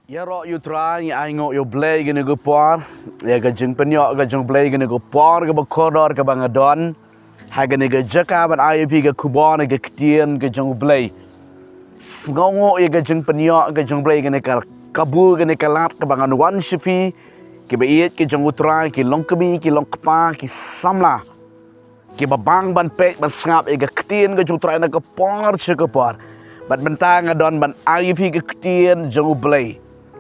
Ya ro you try ai ngo yo blay gene go por ya ga jing penyo ga jing blay gene go por ga koror ga bangadon ha gene ga jaka ban ai pi ga kubon ga ktien ga jing blay ngo ya ga jing penyo ga jing blay gene ka kabu gene ka lat ga bangan wan shifi ke be yet ke jing utrai ke longkbi ke longkpa ke samla ke babang ban pe ban ngap ga ktien ga jing utrai na ga por che ga por ban bentang adon ban ai pi ga ktien jing blay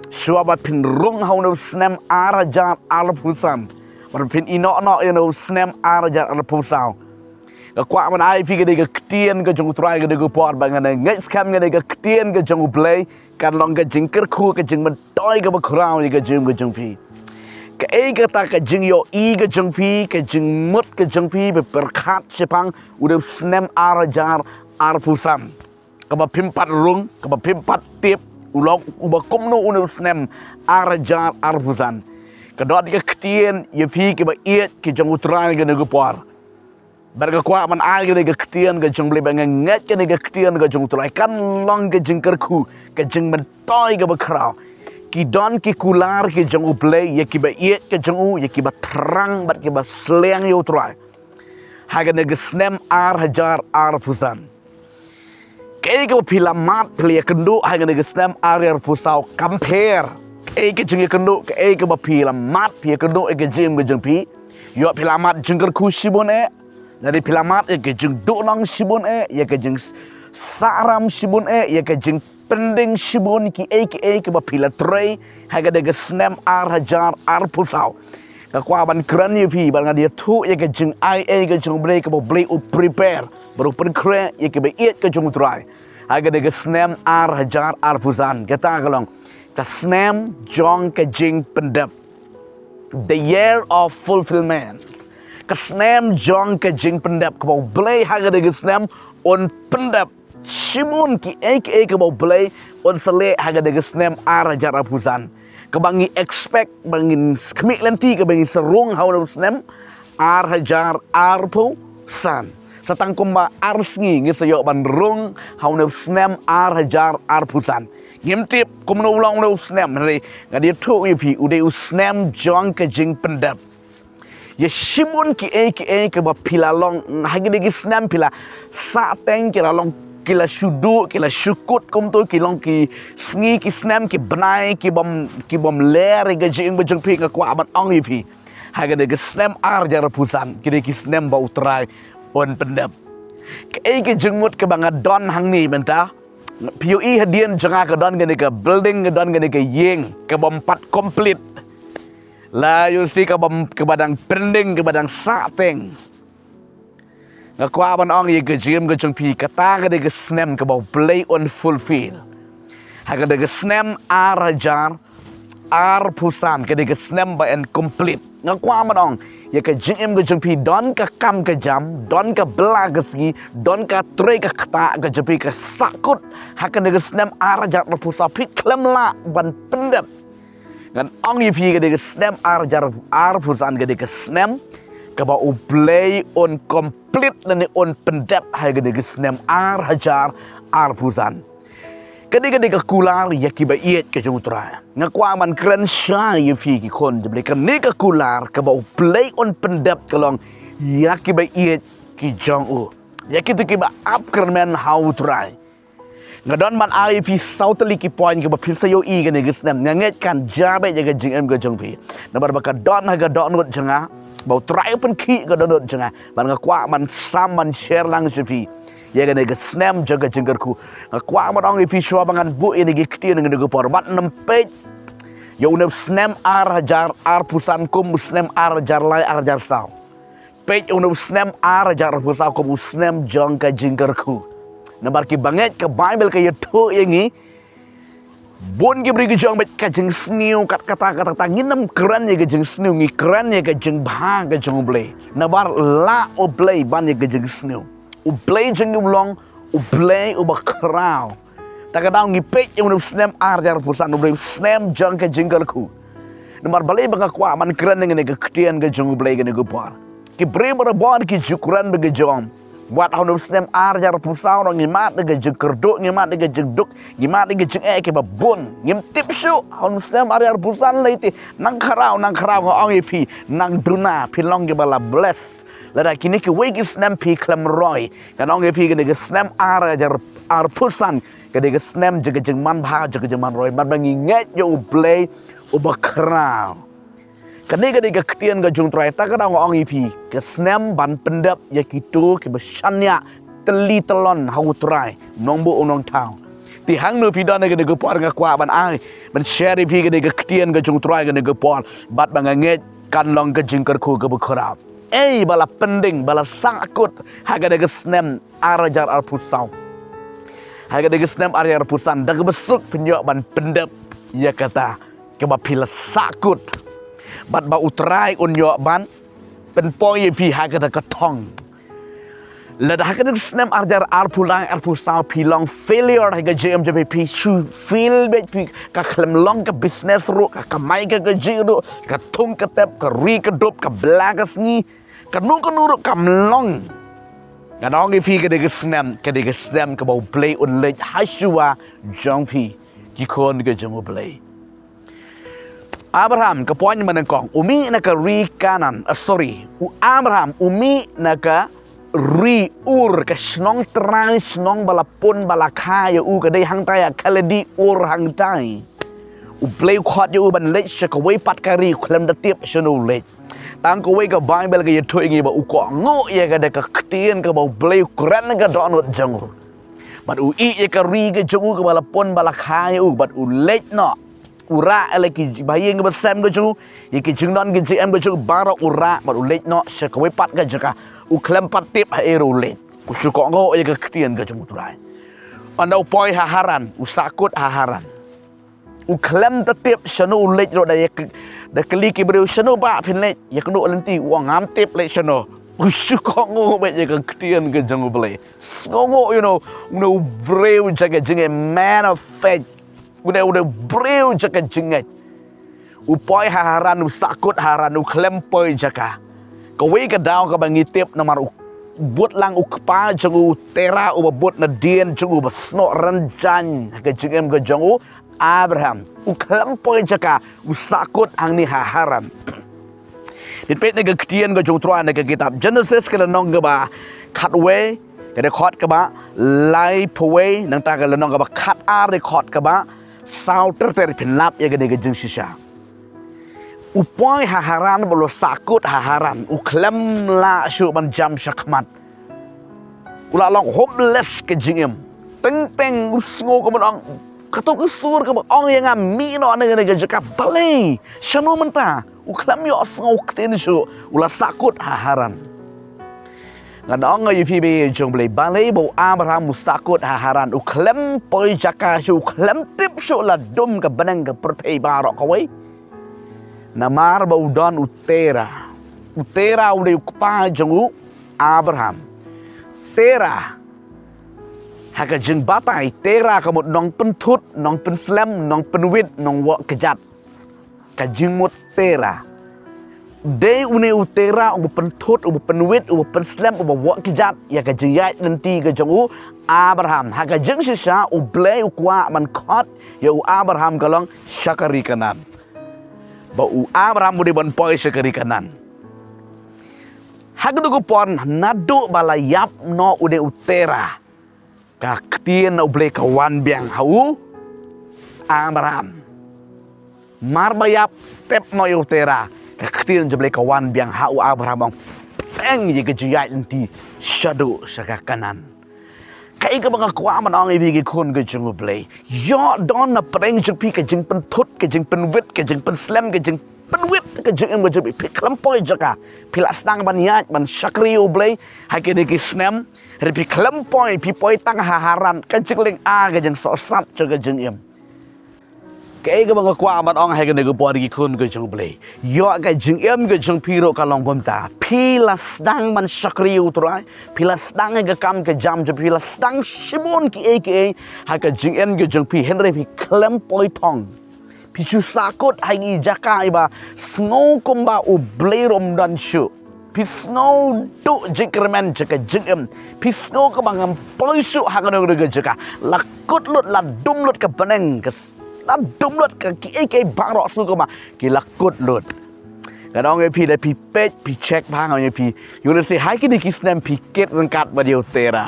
Suabat pin rung hau no snem arajat alpusam. Bar pin ino no no snem arajat alpusau. Ga kwa man ai fi ga de ktien ga jong trai ga de por bangan ngai skam ga de ktien ga jong blay kan long ga jingker khu ga jing man toy ga ba krau ga jing fi. Ka e ga ta ka jing yo i ga jing fi ka jing mut ga jing fi be perkhat sepang udah snem arajat alpusam. Ka ba pimpat rung ka ba pimpat tip ulok uba komno unu snem arajar arbuzan kedot ke ktien ye fi ke ba iet ke jong utran ke nego por berga kwa man ai ke ktien ke jong ble bang nget ke ktien ke jong utrai kan long ke jingker ku ke jing men toy ke ba krau ki don ki kular ke jong ble ye ki ba iet ke jong ye ki ba terang bat ke ba sleng yo utrai ha ke nego snem arajar arbuzan Kaya ke pilamat pelia kendu hanya nege snem area pusau compare. Kaya ke jengi kendu kaya ke pilamat pia kendu ke jem ke jengpi. Yo pilamat jengker ku sibon dari pilamat ke jeng donang sibon ya ke jeng saram sibon ya ke jeng pending sibon ke pila tray hanya nege snem hajar pusau. Kekuatan keren ya fi barang dia tu ya ke jeng ke jeng beli ke beli prepare baru perkre ya ke iet ke jeng try aga de snem hajar pusan kata kalong ka snem jong ke jing pendap the year of fulfillment ka snem jong ke jing pendap ke beli aga de snem on pendap simun ki ke beli on sele aga de snem hajar pusan kebangi expect bangin kemik lenti kebangi serung haul snem hajar pusan Satang kumba arsngi ngisayo ban rung haune snem hajar pusan ngimtip kumno ulang no snem re ngadi tu ipi ude snem jong ke jing pendap ye simun ki ke ba pilalong hagi de snem pila sa teng ki lalong kila sudu kila syukut kum tu kilong ki sngi ki snem ki benai ki bom ler ga jing bejeng pi ngakwa ban ong ipi hagi de snem hajar pusan ki snem ba utrai on pendap kaya ke jengmut ke bangat don hang ni benta PUI hadian jengah ke don gani ke building ke don gani ke yeng ke bompat komplit la yusi ke bom ke badang pending ke badang sateng ngakwa ban ong ye ke jem ke jeng pi kata ke snem ke bau play on fulfill ha ke snem arajar pusan ke snem ba and complete ngakwa ban ong ya ke jing ke jeng pi don ka kam ke jam don ka bela ke segi don ka tre ka kata ke jepi ke sakut hakan de snem arajar pusa pi klemla ban pendap ngan ong yifi ke de snem arajar pusan ke de snem ke ba play on complete lani on pendap ha ke de snem arajar pusan Ketika kular ya kiba iet ke jutra. Ngakwa man keren syai fi ki kon jebli kan ni ke kular ke bau play on pendap kelong ya kiba iet ki jong u. Ya kitu kiba up kermen how try. Ngadon man ai fi sauteli ki point ke ba pil sayo i ke ni gesnem nyanget kan jabe jaga jing em ke jong fi. Nabar baka don ha ga don ngot jenga bau try pen ki ke don jenga. Man ngakwa man sam man share lang fi. Ya kan ke snem jaga jengkerku ngakwa madong ipi shwa bangan bu ini ke ktien ngene ke porbat nempej yo ne snem hajar pusan kum snem hajar lai hajar sao pej yo ne snem hajar pusan kum snem jong ke jengkerku nabar ki banget ke bible ke yetu yangi bon ki bri ke jong bet ka jeng sniu kat kata nginem keren ye ke jeng sniu ngi keren ye ke jeng bha ke jong blay nabar la o blay ban ye ke jeng sniu ublay jeng ulong ublay ubakrau takadaw ngipet yung snem hajar pusan ublay snem jeng ke jengkerku nomor balay bangakwa man keren dengan ke ktien ke jeng ublay ke negupar ki bre berbon ki jukuran bege jom buat hanu snem arjar pusau no ngimat de jeung kerduk ngimat de jeung duk ngimat de jeung ke babun ngim tipsu hanu snem arjar pusan leiti nang kharau ko ong pi nang duna pilong ge bala bless lada kini ke wegi snem pi klam roy kan ong pi ge snem arjar pusan ke snem jeung man bha jeung man roy man bangi nget yo play ubakrau kani ke ketian ke jung trai tak kadang ong ipi ke snem ban pendap ya kitu ke besanya teli telon hau trai nong bu nong tau ti hang nu pidan ke por nga kwa ban ai ban share ipi ke ketian ke jung trai ke por bat bang nget kan long ke jing kerku ke bekrap bala pending bala sang akut haga ke snem arajar al pusau haga ke snem arajar pusan dak besuk penyok ban pendap ya kata ke bapila sakut bat ba utrai unyo ban pen poi vi hakata katong la da hakata snem arjar arpulang arpusau pilong failure haga jm jp chu feel bet fi ka klem long ka business ru ka kamai ka jiru ka tung ka tep ka ri ka dop ka blagas ni ka nu ru ka mlong ka dong fi ka de snem ka ba play un le hashua jongfi ki kon ka jong play Abraham ke poin menengkong umi naka ri kanan Abraham umi naka ri ur ke snong terang snong balapun balakaya ke dei hang taya kaledi ur hang tai play khot yo ban le shakawai pat kari klem da tiep shanu le tang ko we ka bible ke yetho ngi ba ko ngo ye ka de ka ktien ka ba play kran ka donut jangu bat ye ka ri ke jangu ka balapun balakaya bat le no ura eleki bayeng ke besem ke ju iki jingnon ke jm ke ju bara ura bat ulet no shakwe pat ke jaka klem pat tip ha ero let usuko ngo ye ke ktien ke ju turai andau poi haharan usakut haharan klem tetip shanu ulet ro da keliki breu shanu ba pinlet ye kenu lenti wong ngam tip let shanu usuko ngo be ye ke ktien ke jangu bele ngo no breu jaga jinge man of faith udah breu jaka jengat upoi haharan usakut haran klem poi jaka kawe ka daw ka bangitip na maru buat lang ukpa jangu tera ubabut na dien jangu basno ranjan ka jengem ka jangu Abraham klem poi jaka usakut hang ni haharan pit ne ka ktien ka jong truan ka kitab Genesis ka nong ka ba khatwe ka de khot ka ba lai pwe nang ta ka nong ka ba khat a record ka ba sao ter penlap ya gede gejeng sisa upoi haharan bolo sakut haharan uklem la syu ban jam syakmat ula long hopeless ke jingem teng usngo ko mon katok usur ko ong yang ami no ne gede jeka bale shanu menta uklem yo asngo kten syu ula sakut haharan ngadong ngai fi be jong blai balai bo Abraham musakut haharan klem poi jaka shu klem tip shu la dum ka banang ka pertei barok kawai namar bo don utera ude ukpa jongu Abraham tera haka jeng batai tera ka mot nong pentut nong penslem nong penwit nong wa kejat ka jengmut tera Day une utera ubu pentut ubu penwit ubu penslem ubu wak kijat ya ka jeyat nanti ka jongu Abraham haka jeng sisa ublay ukwa man kot ya Abraham kalong syakari kanan ba Abraham ude ban poi syakari kanan haka dugu pon nadu balayap no ude utera ka ktien ublay kawan biang hau Abraham marbayap tep no utera Ketir jeblek kawan biang hau Abraham peng je kejayat nanti shadow saka kanan kai ka bang kwa man ong ibi kon ke jung play yo don na preng jung pi ke jung pentut ke jung penwit ke jung penslam ke jung penwit ke jung em ke pi klampoi jaka pila stang ban yat ban shakri play ha ke de ki snem ri pi klampoi pi poi tang haharan ke jung ling a ke jung so sat ke jung em cái bang kwa man ong hai ke ne ko por ki kun ke jung play yo ka jung em ke jung piro ka long bom ta pilas dang man sakri utrai pilas dang ke kam ke jam je pilas dang shimon ki ke ha ka jung em ke jung pi henry pi klem poi thong pi chu sakot hai i jaka iba snow komba u blay rom dan shu pisngau tu jikremen jaka jingem pisngau ka bangam poisu hakano ga jaka lakut lut la dum lut ka beneng ka la dum lut ka ki bang ro su ka ma ki lakut lut ka dong pi da pi page pi check bang au pi you know say hai ki ni ki snam pi ket rangkat ba dio tera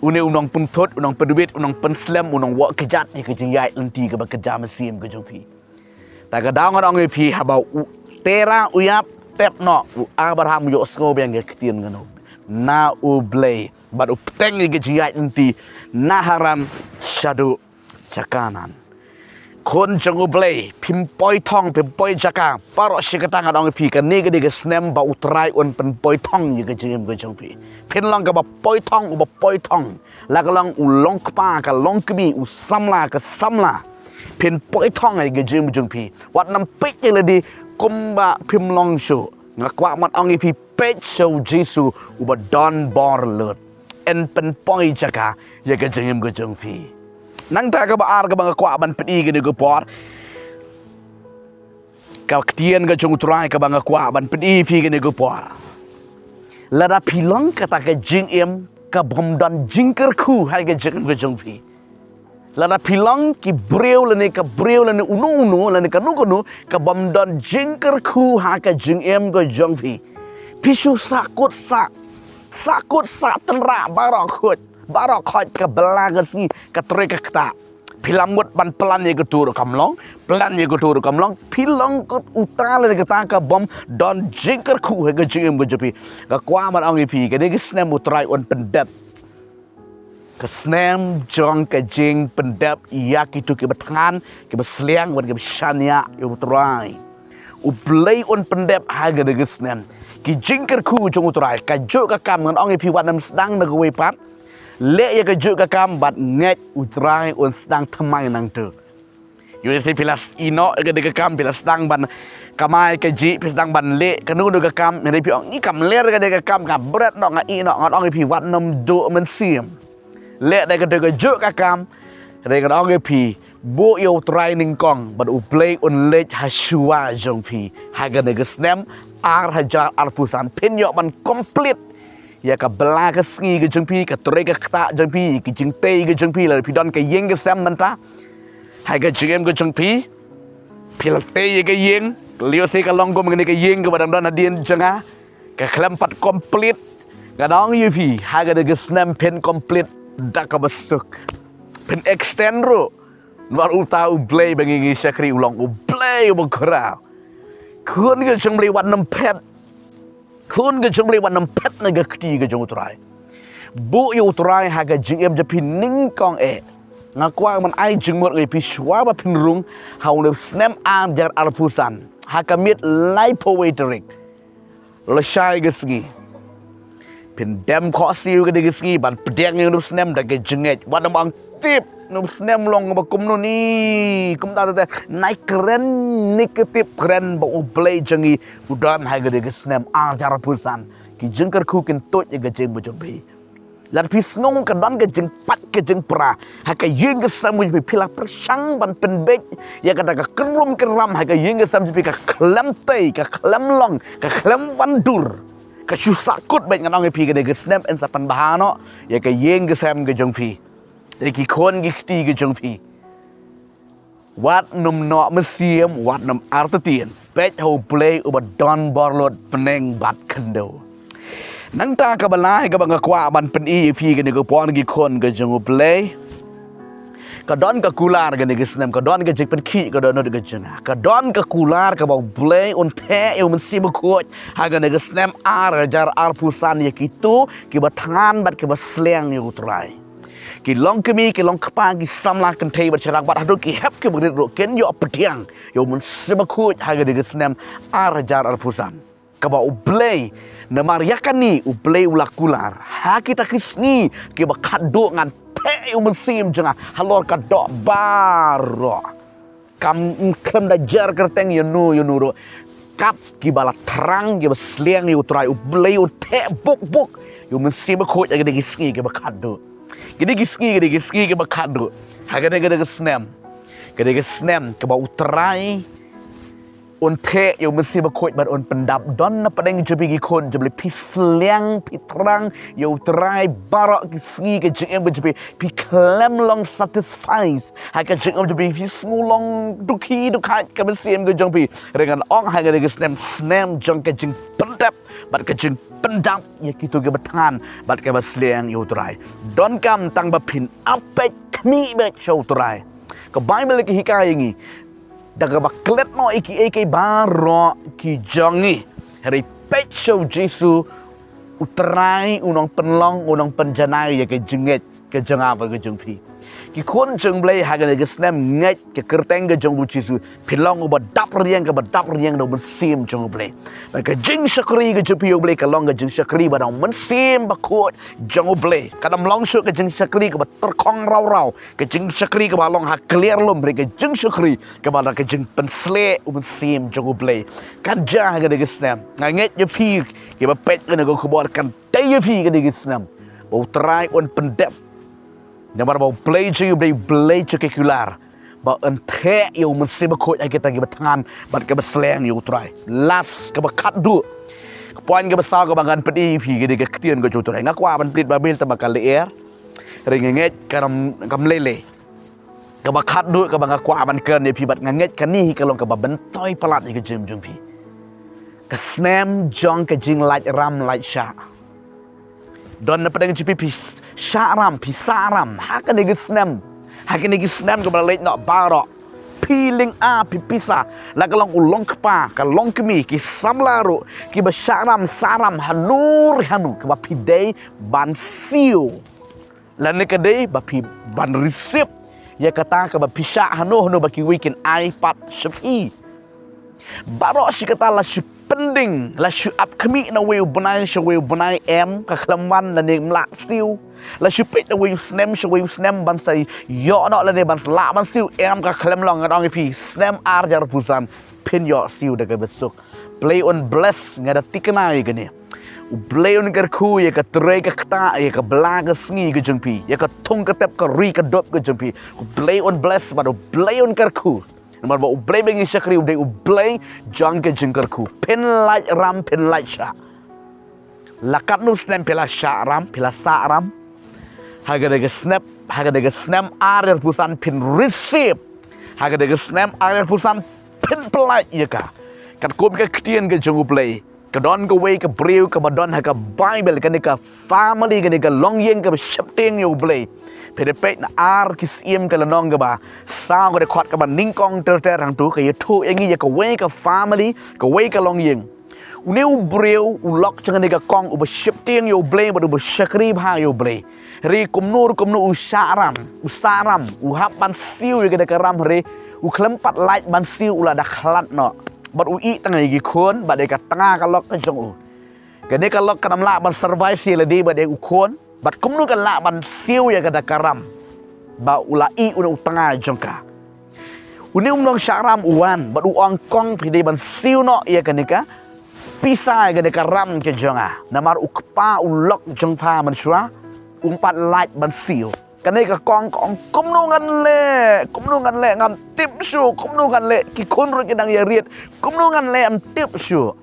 une unong pun thot unong pedubit unong pen slam unong wa kejat ni ka jing yai unti ka ba kerja mesim ka jong pi ta ka dong ong pi ha ba tera uyap tep no Abraham yo sko beng ke tien ngano na u blay but u teng ke jiat nanti naharan shadu chakanan kon jang u blay pim poi thong pim poi jaka paro sikatang adong pi kan ni ke de snem ba utrai on pen poi thong ye ke jim ke jong pi pin long ka ba poi thong u ba poi thong la ka long u long pa ka long kbi u samla ka samla pin poi thong ai ke jim jong pi wat nam pik ye le di kumba pim long show ngakwa mat ongi pi page show Jesu uba don bor lut en pen poi jaka ya ka jengem go jong fi nang ta ka ba ar ka ba ngakwa ban pedi ke go por ka ktien ka jong trai ka ba ngakwa ban pedi fi ke go por lada pilong kata ka jing em ka bom don jingker khu hai ka jeng go jong fi lada pilang ki breu lene ka breu lene unu lene ka nu ka bam don jingker khu ha ka jing em go jong phi pisu sakut tenra barok khot ka belaga si ka tre ka kta pilamut ban plan ye tur kamlong plan ye tur kamlong pilang ko utala ka ta ka bam don jingker khu ha ka jing em go jopi ka kwa man ang phi ka de snem utrai on pendap kesnem jong ke jing pendap yak itu ke betangan ke besliang wan ke besania yo utrai u blai on pendap haga de kesnem ki jingker khu jong utrai ka jo ka kam ngan ong pi wat nam sedang na we pat le ya ka jo ka kam bat nget utrai on sedang thamai nang tu yo se pilas ino ke de ka kam pilas sedang ban kamai ke ji sedang ban le ka nu ka kam ne pi ong ni kam ler ka de ka kam ka bret dok nga ino ngat ong pi wat nam do men sim le da ka de jo ka kam re ka ong pi bo yo training kong but u play on lech hasua jong pi ha ga de snem ar hajar al pusan pin yo ban complete ya ka bela ka ski ke jong pi ka tre ka ta jong pi ki jing te ke jong pi la pi don ka yeng ke sam man ta ha ga jing ke jong pi pil te ye ke yeng leo se ka long ko mengene ke yeng ke badam don adien janga ka klempat complete ga dong yu pi ha ga de snem pin complete dak ka besuk pen extend ro war utau blay bangi syakri ulang u blay bokra kun ke jong blay wat nam pet kun ke jong blay wat nam pet na ga kti ke jong utrai bu yu utrai ha ga jing em japin ning kong ngakwa man ai jing mot pi shwa ba pin rung haung le snem am jar al pusan ha ka mit lipowateric le shai ge sgi pin dem kho siu ke de ski ban pedeng nu snem da ke jenget wan bang tip nu snem long ba kum nu ni kum ta ta nai keren negatif keren ba u play jengi udan ha ke de snem a jar pusan ki jengker khu ken tot ye ke jeng bo jong bi lan pi snong ka don ke jeng pat ke jeng pra ha ka yeng ke sam bi pila persang ban pen bek ya ka ta ka kerum keram ha ka yeng ke sam bi ka klam tei ka klam long ka klam wandur ka susakut baik ngan ong pi ke de snap en sapan bahano ya ka yeng ke sam ke jong pi de ki kon ki ti ke jong pi wat num no mesiem wat num artetien pet ho play uba don borlot peneng bat kendo nang ta ka balai ka bang kwa ban pen i pi ke de ko pon ki kon ke jong play ka don ka kular ke de snap ka don ke jik pen ki ka don ke jong ka don ka kular ka bang play on the eu men sim ko ha ke de snap ar jar ar pusan ye kitu ki batangan bat ke basleng yu trai ki long kemi ki long kpa ki samla kan thei bat charak bat hadu ki hep ki brit ro ken yo ptiang yo mun sim ko ha ke de snap ar jar ar pusan ka ba u play na mariakan ni u play ula kular ha kita kisni ki ba khadu ngan eu mensim janga halor ka do baro kam klem da jar kerteng yo nu ro kat ki bala terang ki besliang yo trai u blei u te buk yo mensim ko ya de ski ki bakado gede ski ki bakado ha gede snem ke ba utrai Unte yang mesti berkut ber un pendap don na padang jebi kon jebli pisliang pitrang yo try barak kisngi ke jeng jebi pi klem long satisfies ha ke jeng jebi fi ngulong dukai ke mesti ke jeng pi dengan ong ha ke snam jeng ke jeng pendap bat ke jeng pendap ya kitu ke betan bat ke basliang yo try don kam tang ba pin apek kmi be show try ke bible ke hikayat ini daga baklet no iki baro ki jongi hari pecho Jesu utrai unong penlong unong penjanai ya ke jenget ke jengapa ke jengpi ki kon jeng blai haga ke snam nget ke kerteng ke jeng bu Jesu pilong uba dap riang do bensim jeng blai ke jeng syakri ke jepi blai ke long ke jeng syakri ba dong bensim ba ko jeng blai kadam long syuk ke jeng syakri ke terkong rau ke jeng syakri ke balong ha clear lom ke jeng syakri ke ba ke jeng pensle bensim jeng blai kan ja haga ke snam nget jepi ke ba pet ke ko khobor kan tay jepi ke snam bau try on pendep Namar bau play je play kekular. Bau ente yo mesti berkut ai kita betangan bat ke besleng yo try. Las ke bekat du. Poin ke besar ke bangan pedi pi ke ketien ke try. Ngakwa ban plit babil tabakal leer. Ringenget kam lele. Ke bekat du ke bangak kwa ban ken pi bat nganget kani ke long ke bentoi pelat ke jim pi. Ke snam jong ke jing light ram light sha. Don na padang jipi syaram pisaram hakan igi snam ke balik nak barok peeling pisa la kalong ulong kepa kalong kemi ki samlaru ki basyaram saram hanur hanu ke bapidei ban siu la nekadei bapi ban receipt ya kata ke bapisya hanu baki weekend iPad sepi barok si kata la pending la shu up kami na weu benai em ka klamwan la ne mlak siu la shu pet na weu snam ban sai yo no la ne ban la ban siu em ka klam long ngong pi snam ar jar pusan pin yo siu de ke besuk play on bless ngada tikna ye gene u play on ker khu ye ka tre ka kta ye ka bla ka sngi ke jengpi ye ka thong ka tep ka ri ka dop ke jengpi play on bless ba do play on ker khu Nomor ba ublay bengi syakri uday ublay jang ke jengkerku pen light ram pen light sha lakat nu snap pela sha ram pela sa ram haga de snap arer pusan pen receive haga de snap arer pusan pen pelait ya ka kat kom ke ketien ke jeng ublay ke don ke way ke breu ke badon ha ka bible ke ka family ke ka long yeng ke shapting you ublay pedepet na ar kisiem ke lenong ke ba sao ke khot ke ba ningkong ter hang tu ke tu engi ya ke way ke family ke way ke long yeng uneu breu ulok jangan ke kong u shifting you blame ba u syakri bha you blame ri kumnur usaram u hap ban siu ke ke ram re u klempat light ban siu ula da khlat no bat u i tang gi khon ba de ka tanga ka lok ke jong u ke de ka lok kanam la ban survive si le di ba de u khon bat kumnu kan la ban siu ya kada karam ba ulai una utanga jongka uni umnong syaram uwan bat u ongkong pide ban siu no ya kanika pisa ya kada karam ke jonga namar ukpa ulok jongpa mansua umpat light ban siu kanika kong kumnu ngan le ngam tip su kumnu ngan le ki kun ru kedang ya riet kumnu ngan le am tip su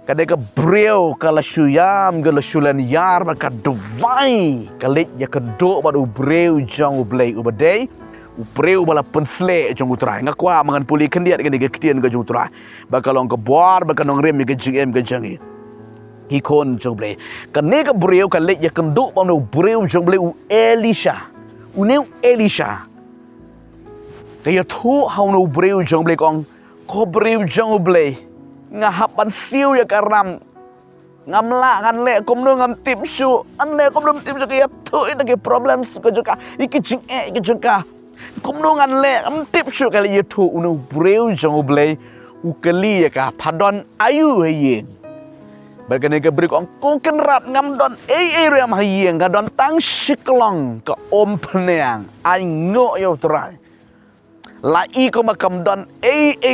kadeka breu kala syuyam gala syulan yar maka duvai kalit ya kedok badu breu jang ublay ubadai ubreu bala pensle jang utrai ngakwa mangan puli kendiat kan ketien ga jang utrai bakalong ke bor bakanong rem ga jing ga jangi hikon jang ublay kaneka breu kalit ya kedok badu breu jang ublay u Elisha kaya tu hau breu jang ublay kong ko breu jang ublay ngahapan siu ya karam ngamla kan le kumno ngam tip su an le kumno tip su kaya tu ina ke problem ke juga iki jing ke juga kumno ngan le am tip su kali ya tu unu breu jong blay ukeli ya ka padon ayu ye berkene ke beri kong ken rat ngam don ram hayeng ga don tang siklong ke om peneang ai ngo yo trai lai ko makam don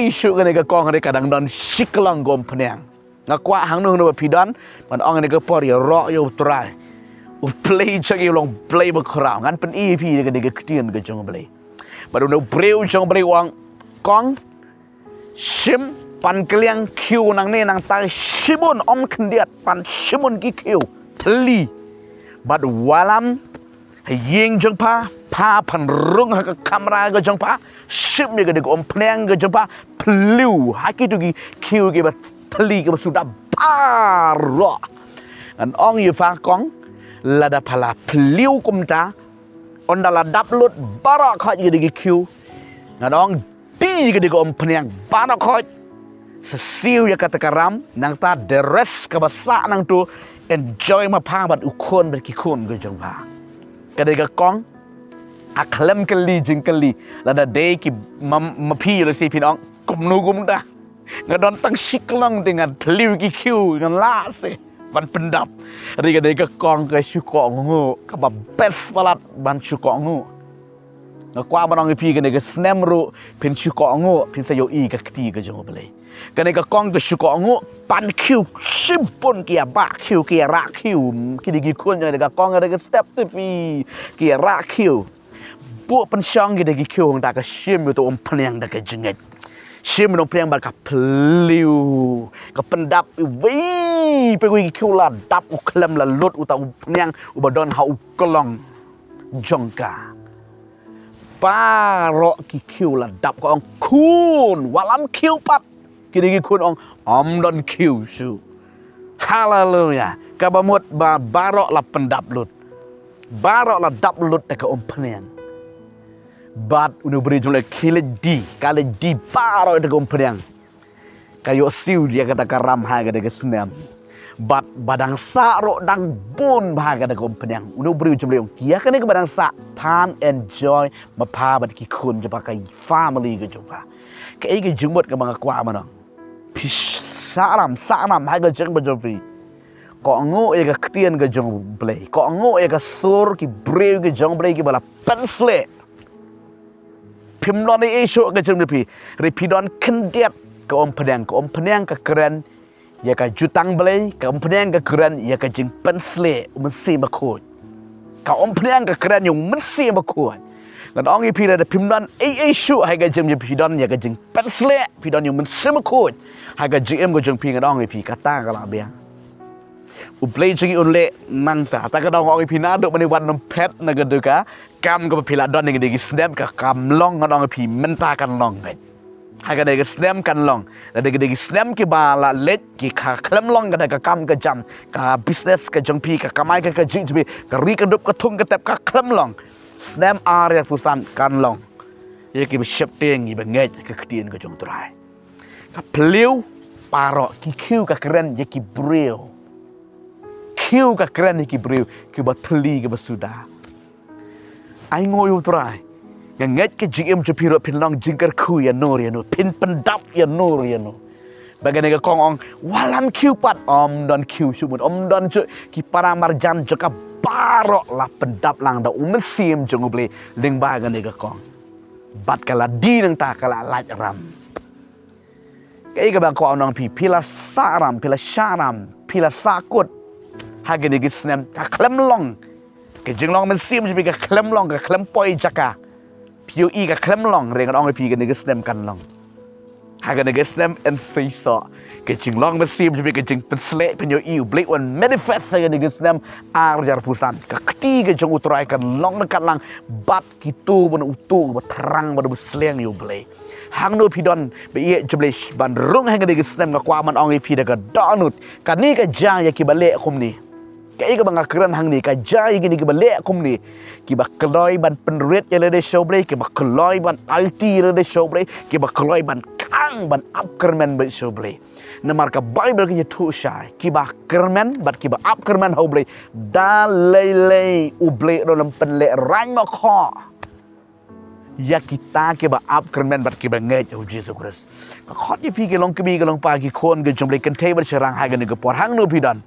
shu gane ka kong re kadang don siklang gom pneang ngakwa hang nu pidon man ong ne ka por ya ro yo try u play chang yo long play ba krao ngan pen pi ke de ketien ke jong play ba no breu jong play wang kong Sim pan keliang kiu nang ne nang tai simun kendiat pan simun ki kiu teli bad walam yeng jeng pa pan rung ha kamera ga jeng pa sim ni ga de pneng ga jeng pa peliu haki tu ki kiu ki ba teli ki ba sudah baro an ong yu fa kong lada pala peliu kumta on dala dap lut barak kha ji de kiu ngadong di ke di peniang barak kha sesiu ya kata karam nang ta deres ka basa nang tu enjoy ma pa bat ukon bat ki kon ge jong pa ka de ka kong aklem kali jing kali lada de ki ma pi le si pinong kum nu kum da ngadon tang siklong dengan peliu ki kiu ngan la se ban pendap ri ka de ka kong ka syuko ngu ka ba best balat ban syuko ngu kwa barang pi ka ne ka snem ru pin syuko ngu pin sayo i ka kti ka jong bele ka ne ka kong ka syuko ngu pan kiu simpon kia ba kiu kia ra kiu ki di ki kun ne ka kong ka step tu pi kia ra kiu bu pen syang ki de ki kiu hong da ka sim tu pneng da ka jenget sim no pneng ba ka peliu ka pendap wi pe ki kiu la dap u klem la lut u ta pneng u badon ha u kolong jongka paro ki kiu la dap ko ong kun walam kiu pat ki di kun ong don kiu su haleluya ka bamut ba barok la pendap lut barok la dap lut ta ka pneng bat unu beri jumlah kile di paro ta ka pneng kayo siu dia kata karam ha ga de senam bat badang sa ro dang bun ba ga de pneng unu beri jumlah kia kan ke badang sa pan enjoy ma pa bat ki kun je pakai family ke jumpa ke ai ke jumot ke bang kwa ma no pish saram ha ga jeng ba jopi ko ngo e ga ktien ga jong blay ko ngo e ga sur ki breu ke jong blay ki bala pensle pimlon e isu ke jeng pi repidon kendiat ke pneng ke keren ya ka jutang blay ke pneng ke keren ya ka jeng pensle mesti ma khot ka pneng ke keren yung mesti ma khot dan ong i pi da pimlon e isu hai ga jeng pidon ya ka jeng pensle pidon yung mesti ma khot hai ga gm go jeng pi ga ong i pi kata ka la bia uplay jengi unle nang sa ta ka dong ong i pi na do mani wan nom pet na ga de ka kam ko pila don ngi de snap ka kam long ga ong i pi menta kan long ga hai ga de snap kan long da de snap ki ba la let ki ka klem long ga de ka kam ka jam ka business ka jong pi ka kamai ka ji bi ka ri ka dup ka thung ka tep ka klem long snap area pusan kan long ye ki bi shep teng i ba nge ka ktien ka jong trai ka pleu paro ki kiu ka keren ye ki breu kiu ka keren ki breu ki ba thli ki ba suda ai ngoi u trai yang nget ke jim je piro pin long jingkar khu ya no pin pendap ya no bagai ka kong ong walam kiu pat don kiu sumut don je ki para marjan je ka barok la pendap lang da sim jong ble ling ba ga ka kong bat kala di nang ta kala laj ram kai ka bang ko nong pila saram pila syaram pila sakut hage ni gisnem ka klem long ke jing long sim je ka klem long ka klem poi jaka piu i ka klem long reng ong pi ka ni gisnem kan long hage ni gisnem en so ke jing long sim je ka jing pensle pen yo i blek one manifest ka ni gisnem ar jar pusan ka kti ka jong utrai kan long kan lang bat kitu bon utu terang bon sleng yo blek hang no pidon be ye jeble ban rung hang de gisnem ka kwa man ong i pi da ka donut ka ni ka jang ya ki bale kum ni kai ka bang keren hang ni ka jai gini ki bale kum ni ki ba kloi ban penret ya le de show break ki ba kloi ban IT le de show break ki ba kloi ban kang ban upkerman ba show break na marka bible ki tu shai ki ba kerman bat ki ba upkerman ho break da le u ble do lam pen le rang ma kho ya kita ke ba upkerman bat ki ba ngai o Jesus Christ ka khot ni pi ke long ki bi ke long pa ki khon ke jom le kan thei ba serang ha ga ni ke por hang no pi dan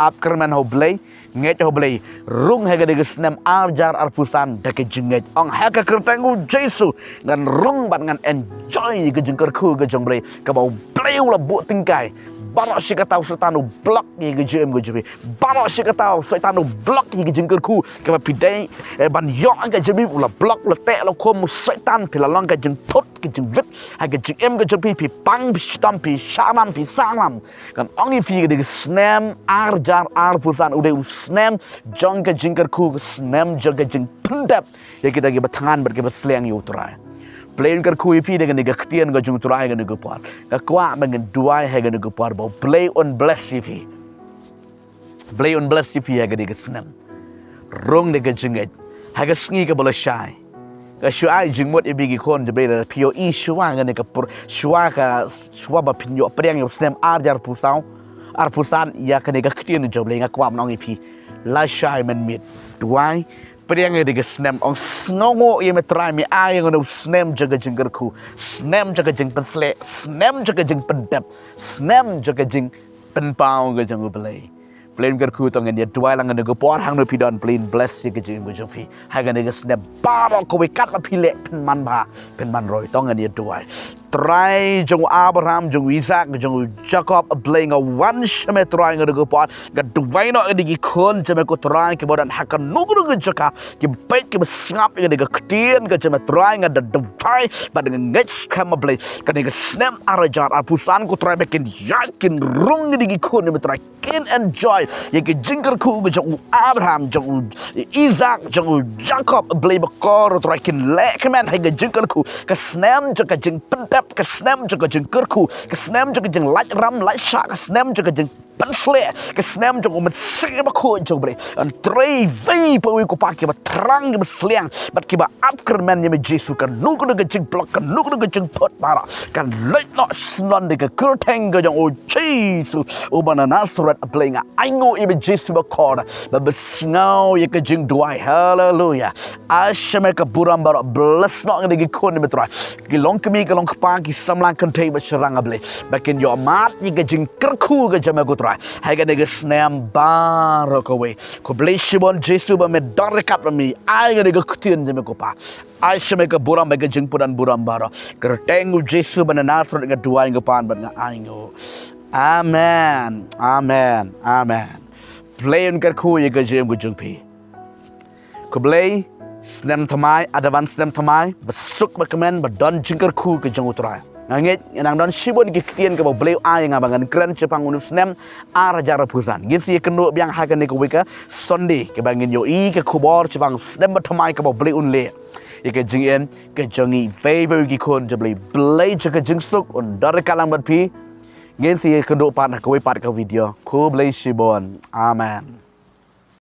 upkerman ho blay nget ho blay rung ha ga de snem arjar arfusan da ke jenget ong ha ka kertengu jesu dan rung bat ngan enjoy ke jengker khu ke jong blay ka bau blay la bu tingkai Barak sikatau setanu blok ye ke jem ke jebi. Barak sikatau setanu blok ye ke jengker ku ke pidai ban yok ke jebi ula blok ula tek la kom setan pila long ke jeng tot ke jeng vit ha ke jeng em ke jebi pi pang pi stam pi shamam pi salam kan ongi fi ke snam arjar ar pusan udah snam jong ke jengker ku snam jong ke jeng pendap ye kita ke batangan ber ke besleng yu trai Plain kar kui pi dengan nega ketian ga jung turai ga nega par. Ga kwa dengan duai ha ga nega par ba play on bless fi. Play on bless fi ha ga nega snam. Rong nega jinget. Ha ga sngi ga bola shai. Ga shuai jing mot ibi gi kon de bela pio I shua ga nega pur shua ka shua ba pinyo priang yo snam arjar pusau. Ar pusan ya ka nega ketian jo bela ga kwa nong fi. La shai men mit. Duai Priang yang diga snam ong snongo ye metrai mi ay ngono snam jaga jenggerku snam jaga jeng pensle snam jaga jeng pendap snam jaga jeng penpau ga jeng belai plain gerku tong dia dua lang ngene go por hang no pidon plain bless ye ga jeng go jofi ha ga ne snam baro ko we kat ma pile pen man roi tong dia dua try jong Abraham jong Isaac jong Jacob playing a one shame try ngene go por ga duwai no di kon jame ko try ke bodan hakan no go jaka ke bet ke sngap ngene ga ktien ga jame try ngada duwai ba dengan ngech kam play ka ne snam arajar apusan ko try bekin yakin rung di kon ne try can enjoy ye ke jingker ku jong Abraham jong Isaac jong Jacob play ba ko try kin le kemen ha ga jingker ku ka snam jaka jing pendap ke snam juga jeng kerku ke snam juga jeng laj ram laj syak ke snam juga jeng pensle ke snam juga umat sing ba ko jeng bre an trei vei pa wi ko pa ke ba trang ke sliang bat ke ba apker men ye me jesu kan nu ko de jeng blok kan nu ko de jeng pot para kan lej no snon de ke kurteng ga jeng o jesu o bana nasrat playing aingo ye me jesu ba ko ba besngau ye ke jeng duai hallelujah ashame ka buram bara bless no de ke kon me tra ke long ke mi ke long pagi samlang kentei berserang able bakin yo mat ni ke jing kerku ke jama ko try hai ga nega snam bar ko we ko blessibon jesu ba me dorkat mi ai ga nega kutien jama ko pa ai shame ka buram ba ke jing pudan buram bara kertengu jesu ba na nasrut ga duai ga pan ba nga ai ngo amen amen amen plain kerku ye ga jem ko jing pi ko blay snam thamai adavan snam thamai besuk bekemen bedon jingker ku ke jeng utrai ngit nang don sibon ke kien ke bleu ai ngabangan kran cepang unu snam arajar pusan gisi kenu biang hagan ke wika sunday ke bangin yo I ke kubor cepang snam thamai ke bleu unle ke jingen ke jengi favor ki kon je blei je ke jingsuk un dar kalang bat pi ngin si kenu pat ke we pat ke video ku blei sibon amen